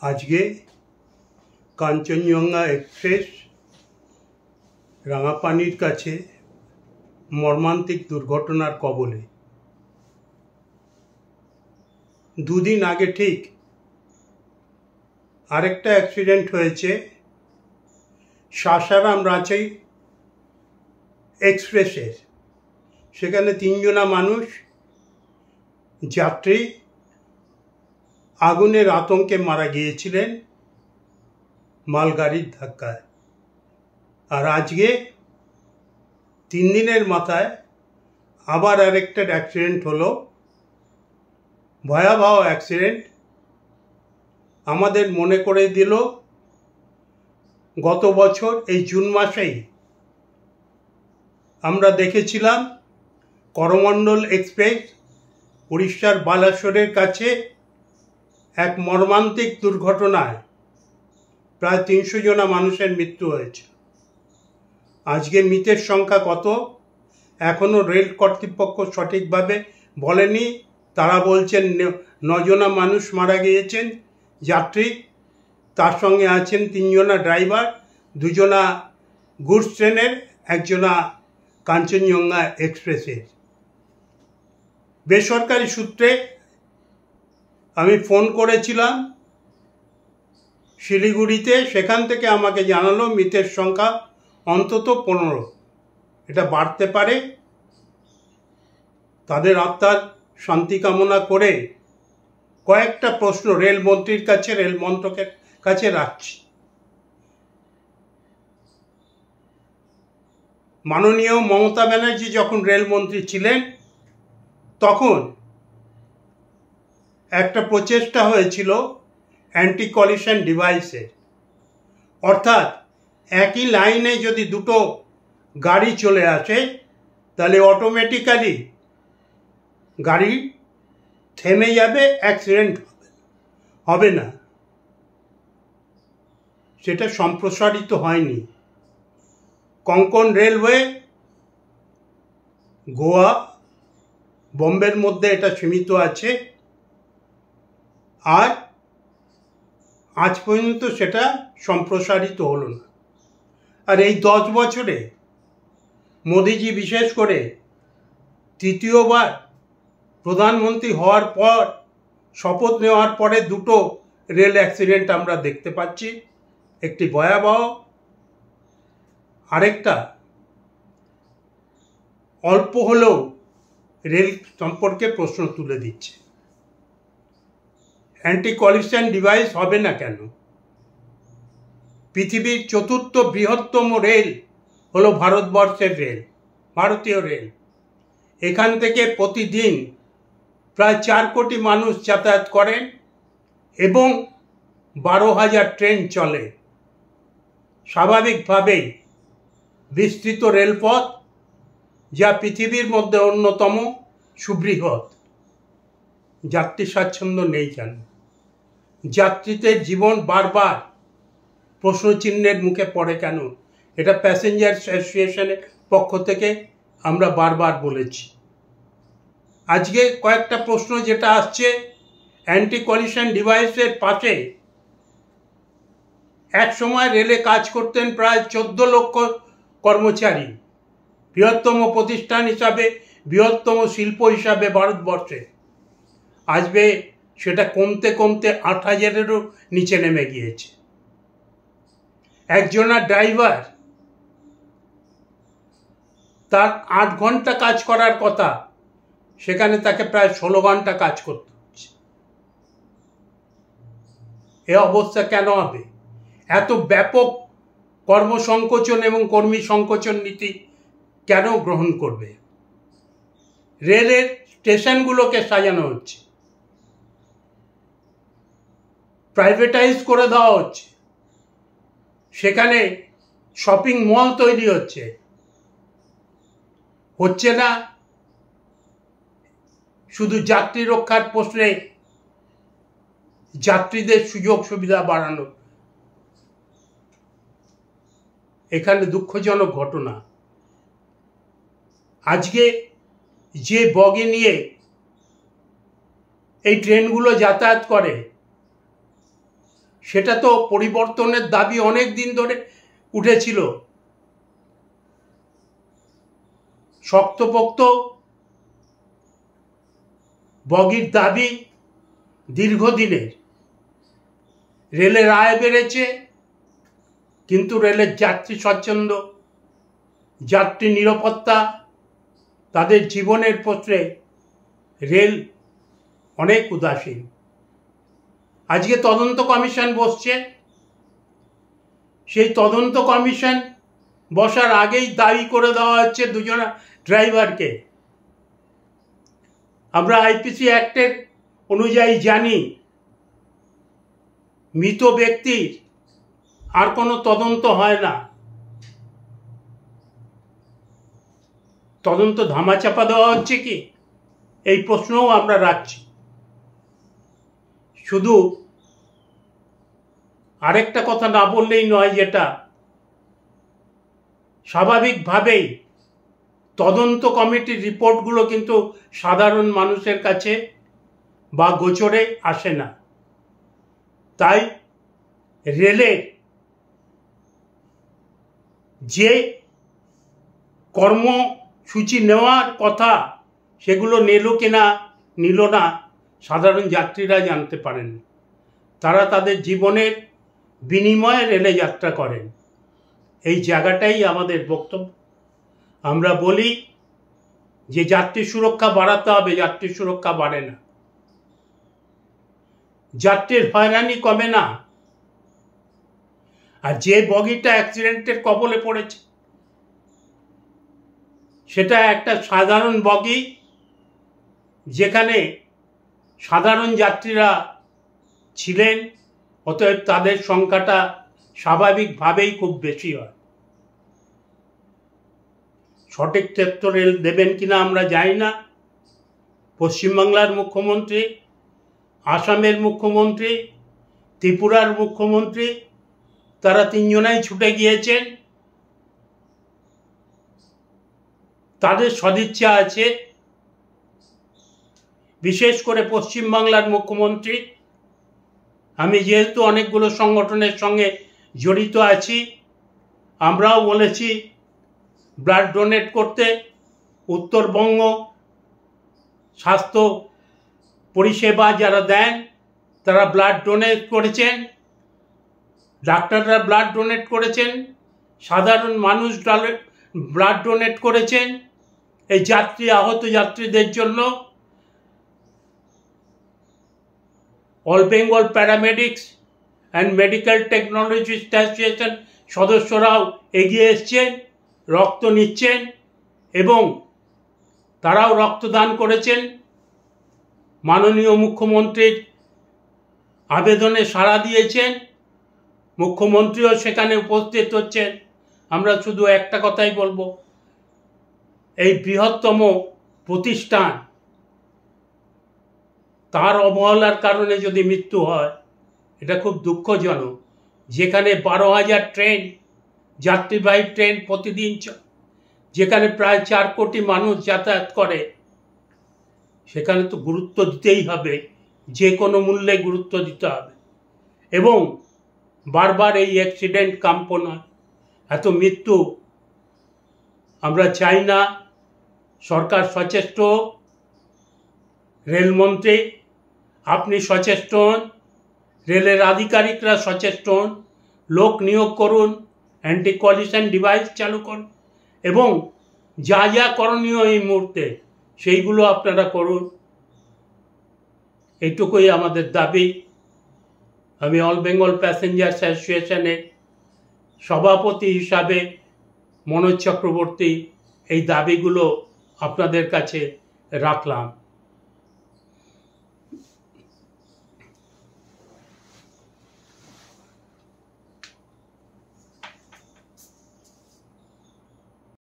আজকে কাঞ্চনজঙ্ঘা এক্সপ্রেস রাঙাপানির কাছে মর্মান্তিক দুর্ঘটনার কবলে। দুদিন আগে ঠিক আরেকটা অ্যাক্সিডেন্ট হয়েছে সাসারাম রাঁচি এক্সপ্রেসের। সেখানে 3 জনা মানুষ যাত্রী আগুনের আতঙ্কে মারা গিয়েছিলেন মালগাড়ির ধাক্কায়। আর আজকে 3 দিনের মাথায় আবার আরেকটা অ্যাক্সিডেন্ট হলো, ভয়াবহ অ্যাক্সিডেন্ট। আমাদের মনে করে দিল গত বছর এই জুন মাসেই আমরা দেখেছিলাম করমণ্ডল এক্সপ্রেস উড়িষ্যার বালাসোরের কাছে এক মর্মান্তিক দুর্ঘটনায় প্রায় 300 জনা মানুষের মৃত্যু হয়েছে। আজকে মৃতের সংখ্যা কত এখনো রেল কর্তৃপক্ষ সঠিকভাবে বলেনি। তারা বলছেন 9 জনা মানুষ মারা গিয়েছেন যাত্রী, তার সঙ্গে আছেন 3 জনা ড্রাইভার, 2 জনা গুডস ট্রেনের, 1 জনা কাঞ্চনজঙ্ঘা এক্সপ্রেসের। বেসরকারি সূত্রে আমি ফোন করেছিলাম শিলিগুড়িতে, সেখান থেকে আমাকে জানালো মৃতের সংখ্যা অন্তত 15। এটা বাড়তে পারে। তাদের আত্মার শান্তি কামনা করে কয়েকটা প্রশ্ন রেলমন্ত্রীর কাছে, রেল মন্ত্রকের কাছে রাখছি। মাননীয় মমতা ব্যানার্জি যখন রেলমন্ত্রী ছিলেন তখন একটা প্রচেষ্টা হয়েছিল অ্যান্টি কলিশন ডিভাইসের, অর্থাৎ একই লাইনে যদি 2টো গাড়ি চলে আসে তাহলে অটোমেটিক্যালি গাড়ি থেমে যাবে, অ্যাক্সিডেন্ট হবে না। সেটা সম্প্রসারিত হয়নি। কোঙ্কণ রেলওয়ে, গোয়া, বোম্বের মধ্যে এটা সীমিত আছে। আর আজ পর্যন্ত সেটা সম্প্রসারিত হলো না। আর এই 10 বছরে মোদিজি বিশেষ করে তৃতীয়বার প্রধানমন্ত্রী হওয়ার পর, শপথ নেওয়ার পরে 2টো রেল অ্যাক্সিডেন্ট আমরা দেখতে পাচ্ছি। একটি ভয়াবহ, আরেকটা অল্প হলেও রেল সম্পর্কে প্রশ্ন তুলে দিচ্ছে। অ্যান্টি কলিশন ডিভাইস হবে না কেন? পৃথিবীর 4র্থ বৃহত্তম রেল হলো ভারতবর্ষের রেল, ভারতীয় রেল। এখান থেকে প্রতিদিন প্রায় 4 কোটি মানুষ যাতায়াত করেন এবং 12,000 ট্রেন চলে। স্বাভাবিকভাবেই বিস্তৃত রেলপথ, যা পৃথিবীর মধ্যে অন্যতম সুবৃহৎ। যাত্রী স্বাচ্ছন্দ্য নেই কেন? যাত্রীদের জীবন বারবার প্রশ্নচিহ্নের মুখে পড়ে কেন? এটা প্যাসেঞ্জার অ্যাসোসিয়েশনের পক্ষ থেকে আমরা বারবার বলেছি। আজকে কয়েকটা প্রশ্ন যেটা আসছে, অ্যান্টি কলিশন ডিভাইসের পাশে এক সময় রেলে কাজ করতেন প্রায় 14 লক্ষ কর্মচারী। বৃহত্তম প্রতিষ্ঠান হিসাবে, বৃহত্তম শিল্প হিসাবে ভারতবর্ষে। আজকে সেটা কমতে কমতে 8,000-এরও নিচে নেমে গিয়েছে। একজনা ড্রাইভার তার 8 ঘন্টা কাজ করার কথা, সেখানে তাকে প্রায় 16 ঘন্টা কাজ করতে হচ্ছে। এ অবস্থা কেন হবে? এত ব্যাপক কর্মসংকোচন এবং কর্মী সংকোচন নীতি কেন গ্রহণ করবে? রেলের স্টেশনগুলোকে সাজানো হচ্ছে, প্রাইভেটাইজ করে দেওয়া হচ্ছে, সেখানে শপিং মল তৈরি হচ্ছে। হচ্ছে না শুধু যাত্রী রক্ষার প্রশ্নে যাত্রীদের সুযোগ সুবিধা বাড়ানো। এখানে দুঃখজনক ঘটনা। আজকে যে বগি নিয়ে এই ট্রেনগুলো যাতায়াত করে সেটা তো পরিবর্তনের দাবি অনেক দিন ধরে উঠেছিল। শক্তপোক্ত বগির দাবি দীর্ঘদিনের। রেলের আয় বেড়েছে, কিন্তু রেলের যাত্রী স্বচ্ছন্দ, যাত্রী নিরাপত্তা, তাদের জীবনের প্রশ্নে রেল অনেক উদাসীন। আজকে তদন্ত কমিশন বসছে, সেই তদন্ত কমিশন বসার আগেই দায়ী করে দেওয়া হচ্ছে দুজনা ড্রাইভারকে। আমরা আইপিসি অ্যাক্টের অনুযায়ী জানি মৃত ব্যক্তির আর কোনো তদন্ত হয় না, তদন্ত ধামাচাপা দেওয়া হচ্ছে কি, এই প্রশ্নও আমরা রাখছি। শুধু আরেকটা কথা না বললেই নয়, যেটা স্বাভাবিকভাবেই তদন্ত কমিটির রিপোর্টগুলো কিন্তু সাধারণ মানুষের কাছে বা গোচরে আসে না। তাই রেলের যে কর্মসূচি নেওয়ার কথা সেগুলো নিল কিনা নিল না সাধারণ যাত্রীরা জানতে পারেন। তারা তাদের জীবনের বিনিময়ে রেলে যাত্রা করেন। এই জায়গাটাই আমাদের বক্তব্য। আমরা বলি যে যাত্রী সুরক্ষা বাড়াতে হবে, যাত্রী সুরক্ষা বাড়ে না, যাত্রীর হয়রানি কমে না। আর যে বগিটা অ্যাক্সিডেন্টের কবলে পড়েছে সেটা একটা সাধারণ বগি, যেখানে সাধারণ যাত্রীরা ছিলেন, অতএব তাদের সংখ্যাটা স্বাভাবিকভাবেই খুব বেশি হয়। সঠিক তথ্য রেল দেবেন কিনা আমরা জানি না। পশ্চিমবাংলার মুখ্যমন্ত্রী, আসামের মুখ্যমন্ত্রী, ত্রিপুরার মুখ্যমন্ত্রী, তারা তিনজনাই ছুটে গিয়েছেন। তাদের সদিচ্ছা আছে। বিশেষ করে পশ্চিমবাংলার মুখ্যমন্ত্রী, আমি যেহেতু অনেকগুলো সংগঠনের সঙ্গে জড়িত আছি, আমরাও বলেছি ব্লাড ডোনেট করতে। উত্তরবঙ্গ স্বাস্থ্য পরিষেবা যারা দেন তারা ব্লাড ডোনেট করেছেন, ডাক্তাররা ব্লাড ডোনেট করেছেন, সাধারণ মানুষ ব্লাড ডোনেট করেছেন। এই আহত যাত্রীদের জন্য all Bengal paramedics and medical technologist association সদস্যরাও এগিয়ে এসছেন, রক্ত নিচ্ছেন এবং তারাও রক্তদান করেছেন। মাননীয় মুখ্যমন্ত্রীর আবেদনে সাড়া দিয়েছেন, মুখ্যমন্ত্রীও সেখানে উপস্থিত হচ্ছেন। আমরা শুধু একটা কথাই বলবো, এই বৃহত্তম প্রতিষ্ঠান, তার অবহেলার কারণে যদি মৃত্যু হয় এটা খুব দুঃখজনক। যেখানে 12,000 ট্রেন, যাত্রীবাহী ট্রেন প্রতিদিন, যেখানে প্রায় 4 কোটি মানুষ যাতায়াত করে, সেখানে তো গুরুত্ব দিতেই হবে, যে কোনো মূল্যে গুরুত্ব দিতে হবে। এবং বারবার এই অ্যাক্সিডেন্ট কাম্য নয়, এত মৃত্যু আমরা চাই না। সরকার সচেষ্ট, রেলমন্ত্রী আপনি সচেষ্ট হন, রেলের আধিকারিকরা সচেষ্ট হন, লোক নিয়োগ করুন, অ্যান্টি কলিশন ডিভাইস চালু করুন এবং যা যা করণীয় এই মুহূর্তে সেইগুলো আপনারা করুন। এইটুকুই আমাদের দাবি। আমি অল বেঙ্গল প্যাসেঞ্জার্স অ্যাসোসিয়েশনের সভাপতি হিসাবে মনোজ চক্রবর্তী এই দাবিগুলো আপনাদের কাছে রাখলাম।